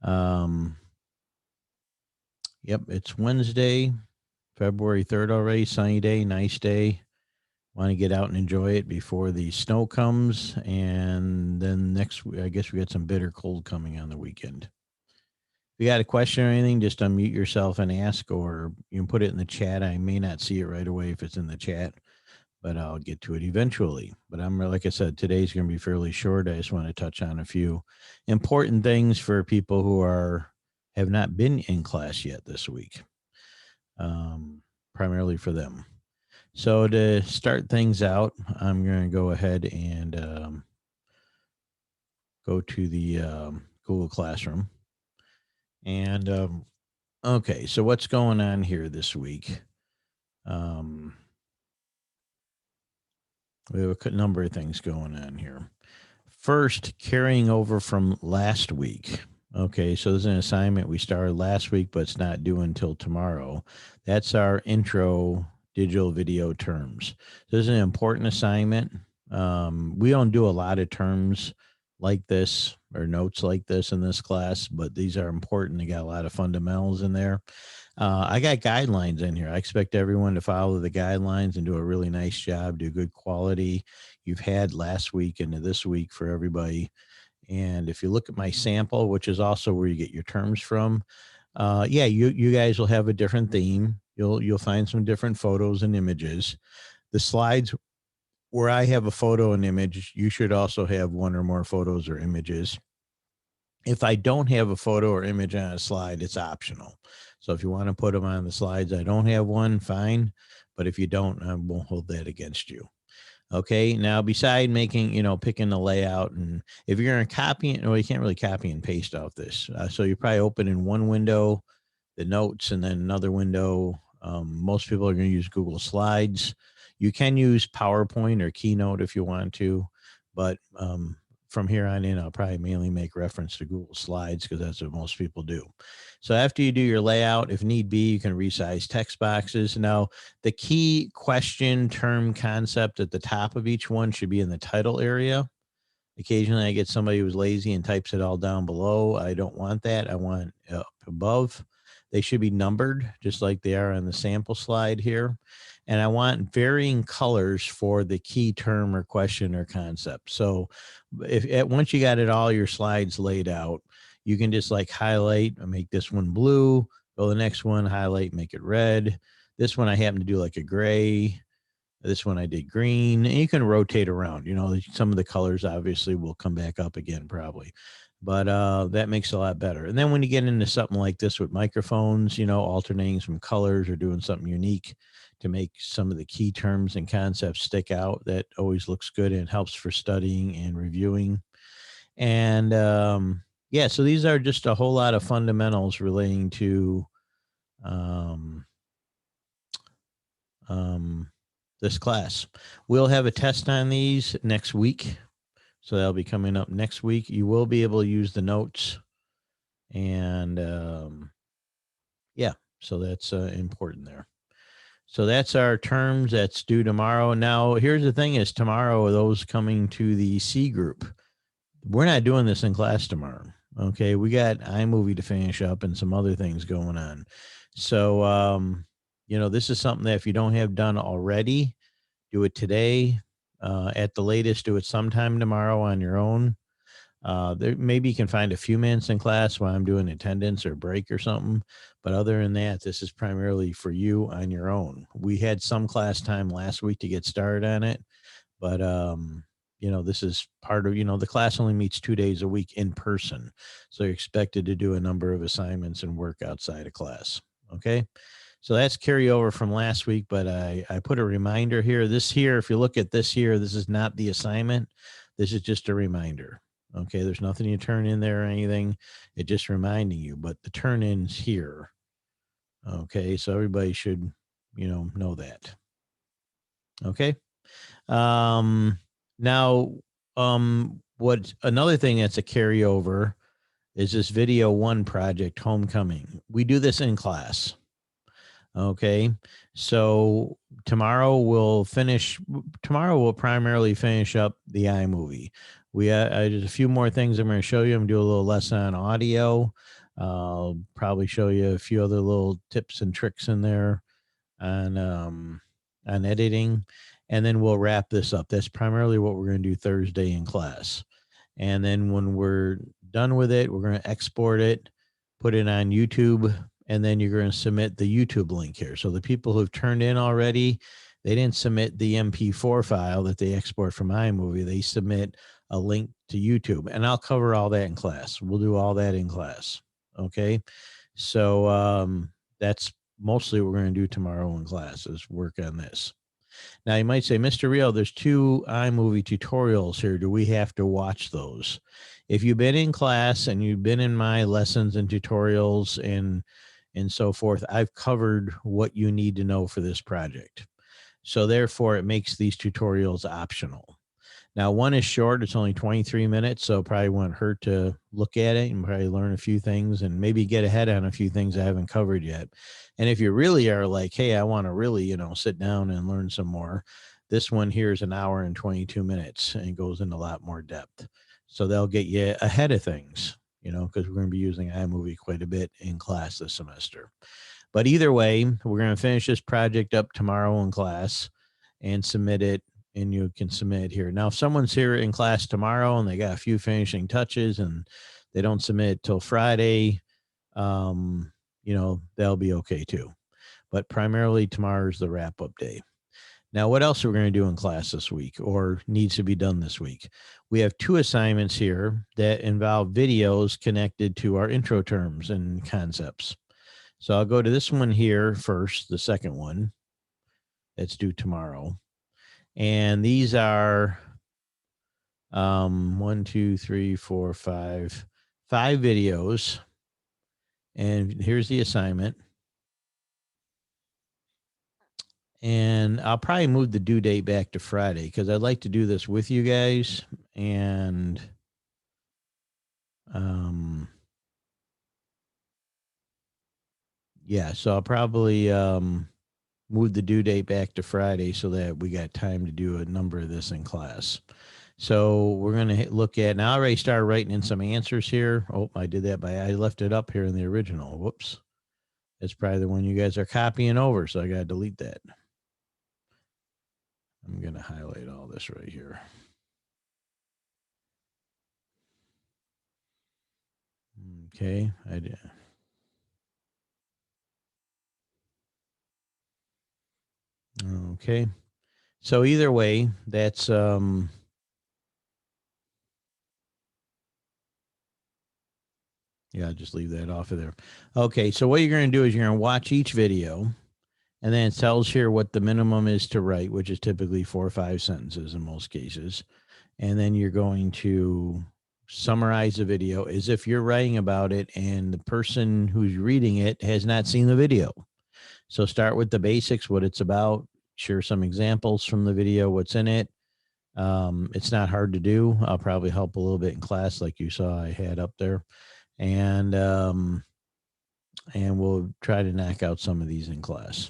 Um, yep, it's Wednesday, February 3rd already. Sunny day, nice day. Want to get out and enjoy it before the snow comes. And then next week, I guess we got some bitter cold coming on the weekend. If you got a question or anything, just unmute yourself and ask, or you can put it in the chat. I may not see it right away if it's in the chat, but I'll get to it eventually. But like I said, today's going to be fairly short. I just want to touch on a few important things for people who have not been in class yet this week, primarily for them. So to start things out, I'm going to go ahead and go to the Google Classroom. And okay, so what's going on here this week? We have a number of things going on here. First, carrying over from last week. Okay, so there's an assignment we started last week, but it's not due until tomorrow. That's our intro digital video terms. This is an important assignment. We don't do a lot of terms like this or notes like this in this class, but these are important. They got a lot of fundamentals in there. I got guidelines in here. I expect everyone to follow the guidelines and do a really nice job, do good quality. You've had last week into this week for everybody. And if you look at my sample, which is also where you get your terms from, yeah, you guys will have a different theme. You'll find some different photos and images. The slides where I have a photo and image, you should also have one or more photos or images. If I don't have a photo or image on a slide, it's optional. So if you want to put them on the slides, I don't have one, fine. But if you don't, I won't hold that against you. Okay. Now, beside making, picking the layout, and if you're going to copy it, well, you can't really copy and paste off this. So you probably open in one window, the notes, and then another window. Most people are going to use Google Slides. You can use PowerPoint or Keynote if you want to, but from here on in, I'll probably mainly make reference to Google Slides because that's what most people do. So after you do your layout, if need be, you can resize text boxes. Now, the key question, term, concept at the top of each one should be in the title area. Occasionally, I get somebody who's lazy and types it all down below. I don't want that. I want up above. They should be numbered just like they are on the sample slide here. And I want varying colors for the key term or question or concept. So once you got it all your slides laid out, you can just like highlight and make this one blue, go the next one, highlight, make it red. This one I happen to do like a gray. This one I did green. And you can rotate around. Some of the colors obviously will come back up again probably. But that makes it a lot better. And then when you get into something like this with microphones, alternating some colors or doing something unique to make some of the key terms and concepts stick out, that always looks good and helps for studying and reviewing. And yeah, so these are just a whole lot of fundamentals relating to this class. We'll have a test on these next week. So that'll be coming up next week. You will be able to use the notes. And yeah, so that's important there. So that's our terms that's due tomorrow. Now, here's the thing is tomorrow, those coming to the C group, we're not doing this in class tomorrow. Okay. We got iMovie to finish up and some other things going on. So, this is something that if you don't have done already, do it today. At the latest, do it sometime tomorrow on your own. Maybe you can find a few minutes in class while I'm doing attendance or break or something. But other than that, this is primarily for you on your own. We had some class time last week to get started on it. But, this is part of, the class only meets 2 days a week in person. So you're expected to do a number of assignments and work outside of class. Okay. So that's carryover from last week, but I put a reminder here. This here, if you look at this here, this is not the assignment. This is just a reminder. Okay, there's nothing you turn in there or anything. It's just reminding you, but the turn in's here. Okay, so everybody should, know that. Okay. Now, what another thing that's a carryover is this video one project, Homecoming. We do this in class. Okay, so tomorrow we'll primarily finish up the iMovie. There's a few more things I'm going to show you. I'm going to do a little lesson on audio. I'll probably show you a few other little tips and tricks in there on editing, and then we'll wrap this up. That's primarily what we're going to do Thursday in class. And then when we're done with it, we're going to export it, put it on YouTube, and then you're going to submit the YouTube link here. So the people who've turned in already, they didn't submit the MP4 file that they export from iMovie. They submit a link to YouTube, and I'll cover all that in class. We'll do all that in class. Okay. So that's mostly what we're going to do tomorrow in class is work on this. Now you might say, Mr. Rio, there's 2 iMovie tutorials here. Do we have to watch those? If you've been in class and you've been in my lessons and tutorials and so forth, I've covered what you need to know for this project. So therefore it makes these tutorials optional. Now, one is short. It's only 23 minutes, so probably won't hurt to look at it and probably learn a few things and maybe get ahead on a few things I haven't covered yet. And if you really are like, hey, I want to really, sit down and learn some more, this one here is an hour and 22 minutes and it goes into a lot more depth. So they'll get you ahead of things, because we're going to be using iMovie quite a bit in class this semester. But either way, we're going to finish this project up tomorrow in class and submit it, and you can submit it here. Now, if someone's here in class tomorrow and they got a few finishing touches and they don't submit till Friday, they'll be okay too. But primarily tomorrow's the wrap up day. Now, what else are we going to do in class this week or needs to be done this week? We have 2 assignments here that involve videos connected to our intro terms and concepts. So I'll go to this one here first, the second one that's due tomorrow. And these are 1, 2, 3, 4, 5 videos. And here's the assignment. And I'll probably move the due date back to Friday because I'd like to do this with you guys. And so I'll probably move the due date back to Friday so that we got time to do a number of this in class. So we're going to look at, now I already started writing in some answers here. Oh, I did that I left it up here in the original. Whoops. That's probably the one you guys are copying over. So I got to delete that. I'm going to highlight all this right here. Okay. I did. Okay. So either way, that's, yeah, just leave that off of there. Okay. So what you're going to do is you're going to watch each video, and then it tells here what the minimum is to write, which is typically 4 or 5 sentences in most cases. And then you're going to summarize the video as if you're writing about it and the person who's reading it has not seen the video. So start with the basics, what it's about, share some examples from the video, what's in it. It's not hard to do. I'll probably help a little bit in class like you saw I had up there. And we'll try to knock out some of these in class.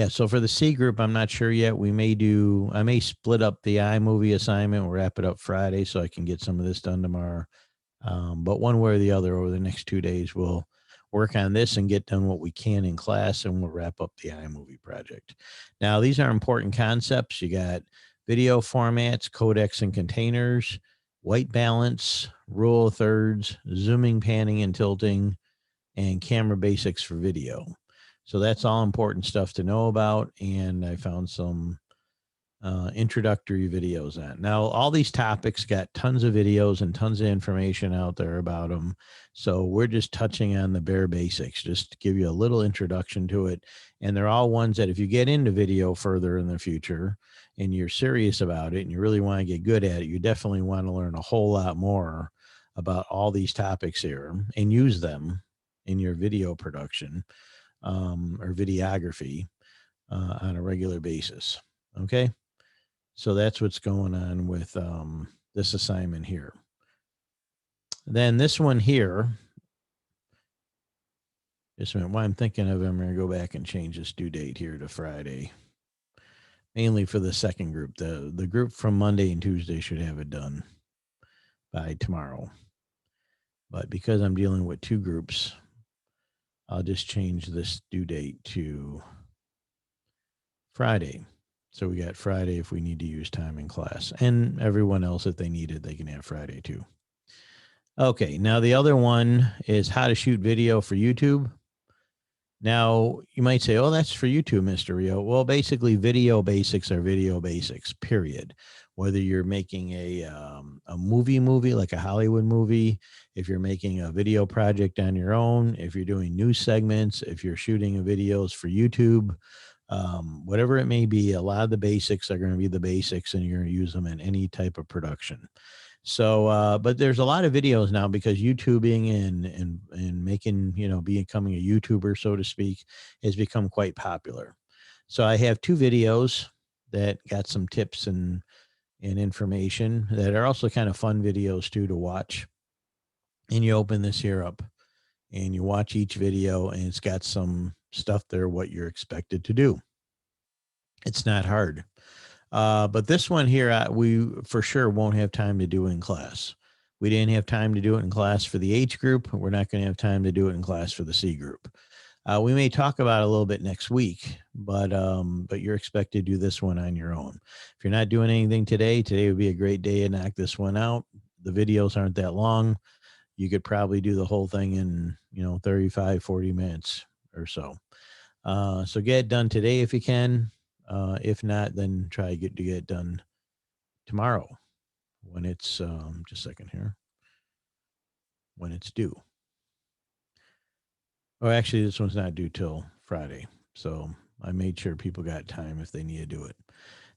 So for the C group, I'm not sure yet. I may split up the iMovie assignment. We'll wrap it up Friday so I can get some of this done tomorrow. But one way or the other, over the next 2 days, we'll work on this and get done what we can in class, and we'll wrap up the iMovie project. Now, these are important concepts. You got video formats, codecs and containers, white balance, rule of thirds, zooming, panning, and tilting, and camera basics for video. So that's all important stuff to know about. And I found some introductory videos on. Now, all these topics got tons of videos and tons of information out there about them. So we're just touching on the bare basics, just to give you a little introduction to it. And they're all ones that if you get into video further in the future and you're serious about it and you really want to get good at it, you definitely want to learn a whole lot more about all these topics here and use them in your video production. Or videography on a regular basis. Okay. So that's what's going on with this assignment here. Then this one here, just a minute, while I'm thinking of it, I'm going to go back and change this due date here to Friday. mainly for the second group. The group from Monday and Tuesday should have it done by tomorrow. But because I'm dealing with two groups, I'll just change this due date to Friday. So we got Friday if we need to use time in class. And everyone else, if they need it, they can have Friday too. Okay, now the other one is how to shoot video for YouTube. Now, you might say, oh, that's for YouTube, Mr. Rio. Well, basically, video basics are video basics, period. Whether you're making a movie like a Hollywood movie, if you're making a video project on your own, if you're doing news segments, if you're shooting videos for YouTube, whatever it may be, a lot of the basics are going to be the basics, and you're going to use them in any type of production. So, but there's a lot of videos now because YouTubing and making, becoming a YouTuber, so to speak, has become quite popular. So I have two videos that got some tips and information that are also kind of fun videos too to watch. And you open this here up and you watch each video and it's got some stuff there, what you're expected to do. It's not hard. But this one here, we for sure won't have time to do in class. We didn't have time to do it in class for the H group. We're not going to have time to do it in class for the C group. We may talk about it a little bit next week, but you're expected to do this one on your own. If you're not doing anything today would be a great day to knock this one out. The videos aren't that long. You could probably do the whole thing in 35, 40 minutes or so. So get it done today if you can. If not, then try to get it done tomorrow when it's just a second here, when it's due. Oh, actually, this one's not due till Friday. So I made sure people got time if they need to do it.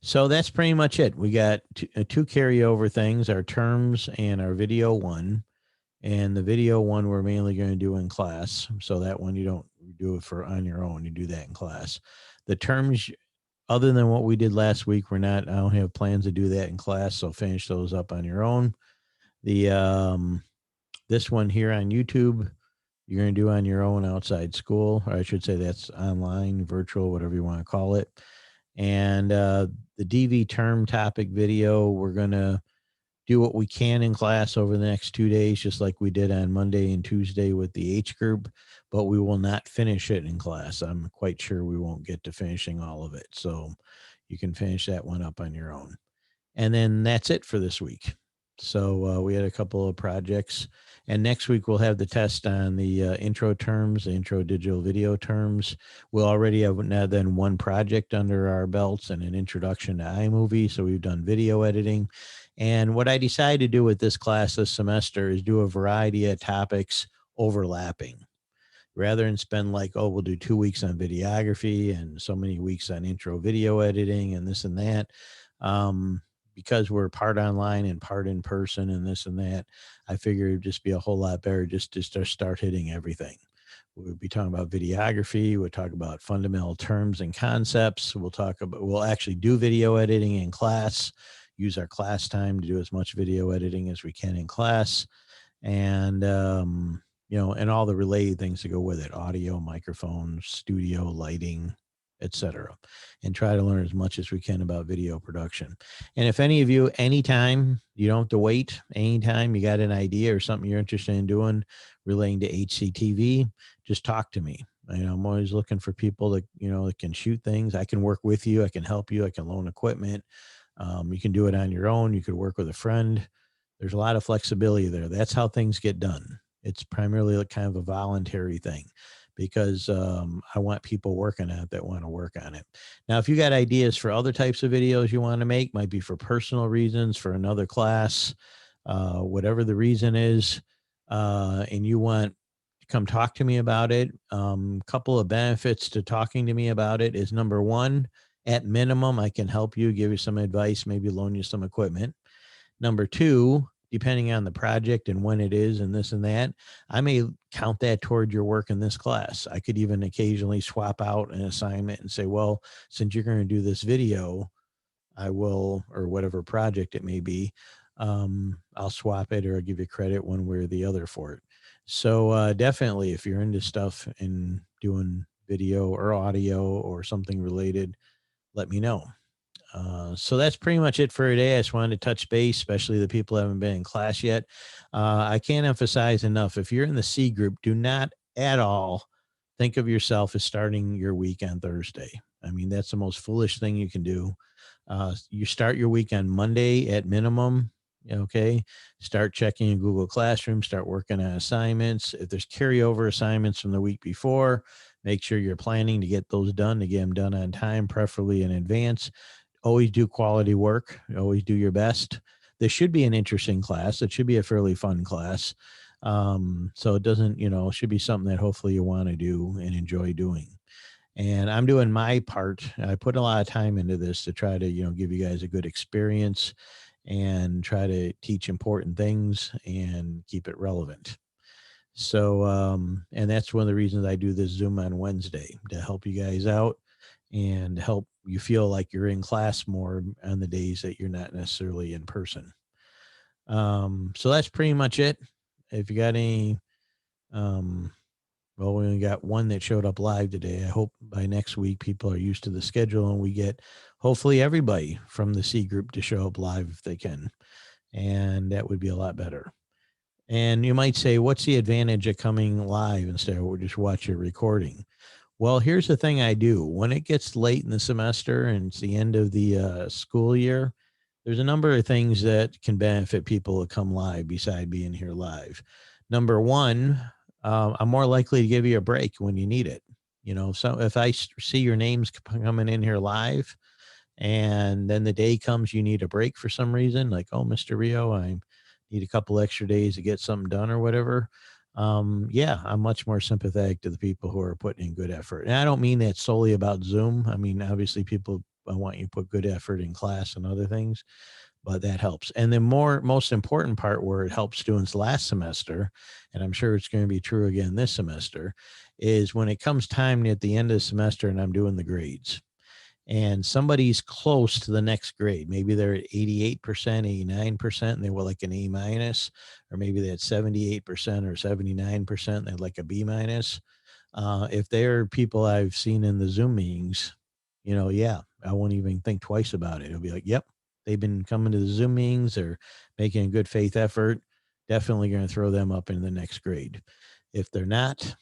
So that's pretty much it. We got two carryover things, our terms and our video one. And the video one we're mainly going to do in class. So that one you don't do it for on your own. You do that in class. The terms, other than what we did last week, I don't have plans to do that in class. So finish those up on your own. The this one here on YouTube, you're going to do on your own outside school, or I should say that's online, virtual, whatever you want to call it. And the DV term topic video, we're going to do what we can in class over the next 2 days, just like we did on Monday and Tuesday with the H group, but we will not finish it in class. I'm quite sure we won't get to finishing all of it. So you can finish that one up on your own. And then that's it for this week. So we had a couple of projects, and next week we'll have the test on the intro terms, the intro digital video terms. We'll already have now then one project under our belts and an introduction to iMovie. So we've done video editing. And what I decided to do with this class this semester is do a variety of topics overlapping. Rather than spend we'll do 2 weeks on videography and so many weeks on intro video editing and this and that. Because we're part online and part in person and this and that, I figured it'd just be a whole lot better just to start hitting everything. We'll be talking about videography. We'll talk about fundamental terms and concepts. We'll actually do video editing in class, use our class time to do as much video editing as we can in class. And, and all the related things that go with it, audio, microphones, studio, lighting, etc., and try to learn as much as we can about video production. And if any of you, anytime, you don't have to wait, anytime you got an idea or something you're interested in doing relating to HCTV, just talk to me. I'm always looking for people that, that can shoot things. I can work with you. I can help you. I can loan equipment. You can do it on your own. You could work with a friend. There's a lot of flexibility there. That's how things get done. It's primarily kind of a voluntary thing, because I want people working on it that want to work on it. Now, if you got ideas for other types of videos you want to make, might be for personal reasons, for another class, whatever the reason is, and you want to come talk to me about it, couple of benefits to talking to me about it is, number one, at minimum, I can help you, give you some advice, maybe loan you some equipment. Number two, depending on the project and when it is and this and that, I may count that toward your work in this class. I could even occasionally swap out an assignment and say, well, since you're going to do this video, I will, or whatever project it may be, I'll swap it or I'll give you credit one way or the other for it. So definitely, if you're into stuff and doing video or audio or something related, let me know. So that's pretty much it for today. I just wanted to touch base, especially the people who haven't been in class yet. I can't emphasize enough, if you're in the C group, do not at all think of yourself as starting your week on Thursday. I mean, that's the most foolish thing you can do. You start your week on Monday at minimum. Okay. Start checking in Google Classroom, start working on assignments. If there's carryover assignments from the week before, make sure you're planning to get those done, to get them done on time, preferably in advance. Always do quality work. Always do your best. This should be an interesting class. It should be a fairly fun class. So it doesn't, it should be something that hopefully you want to do and enjoy doing. And I'm doing my part. I put a lot of time into this to try to, give you guys a good experience and try to teach important things and keep it relevant. So, and that's one of the reasons I do this Zoom on Wednesday, to help you guys out and help you feel like you're in class more on the days that you're not necessarily in person. So that's pretty much it. If you got any, well, we only got one that showed up live today. I hope by next week people are used to the schedule and we get hopefully everybody from the C group to show up live if they can. And that would be a lot better. And you might say, what's the advantage of coming live instead of just watch your recording? Well, here's the thing I do. When it gets late in the semester and it's the end of the school year, there's a number of things that can benefit people to come live beside being here live. Number one, I'm more likely to give you a break when you need it. So if I see your names coming in here live, and then the day comes you need a break for some reason, like, oh, Mr. Rio, I need a couple extra days to get something done or whatever. Yeah, I'm much more sympathetic to the people who are putting in good effort. And I don't mean that solely about Zoom. I mean, obviously people, I want you to put good effort in class and other things, but that helps. And the most important part where it helped students last semester, and I'm sure it's going to be true again this semester, is when it comes time at the end of the semester and I'm doing the grades and somebody's close to the next grade. Maybe they're at 88%, 89%, and they were like an A minus, or maybe they had 78% or 79%, and they're like a B minus. If they're people I've seen in the Zoom meetings, yeah, I won't even think twice about it. It'll be like, yep, they've been coming to the Zoom meetings, they're making a good faith effort. Definitely going to throw them up in the next grade. If they're not,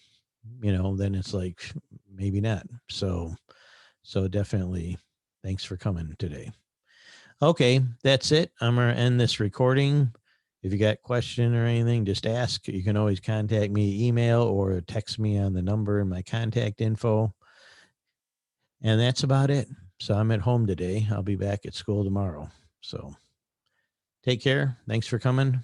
then it's like, maybe not. So definitely thanks for coming today. Okay, that's it. I'm going to end this recording. If you got a question or anything, just ask. You can always contact me, email or text me on the number in my contact info. And that's about it. So I'm at home today. I'll be back at school tomorrow. So take care. Thanks for coming.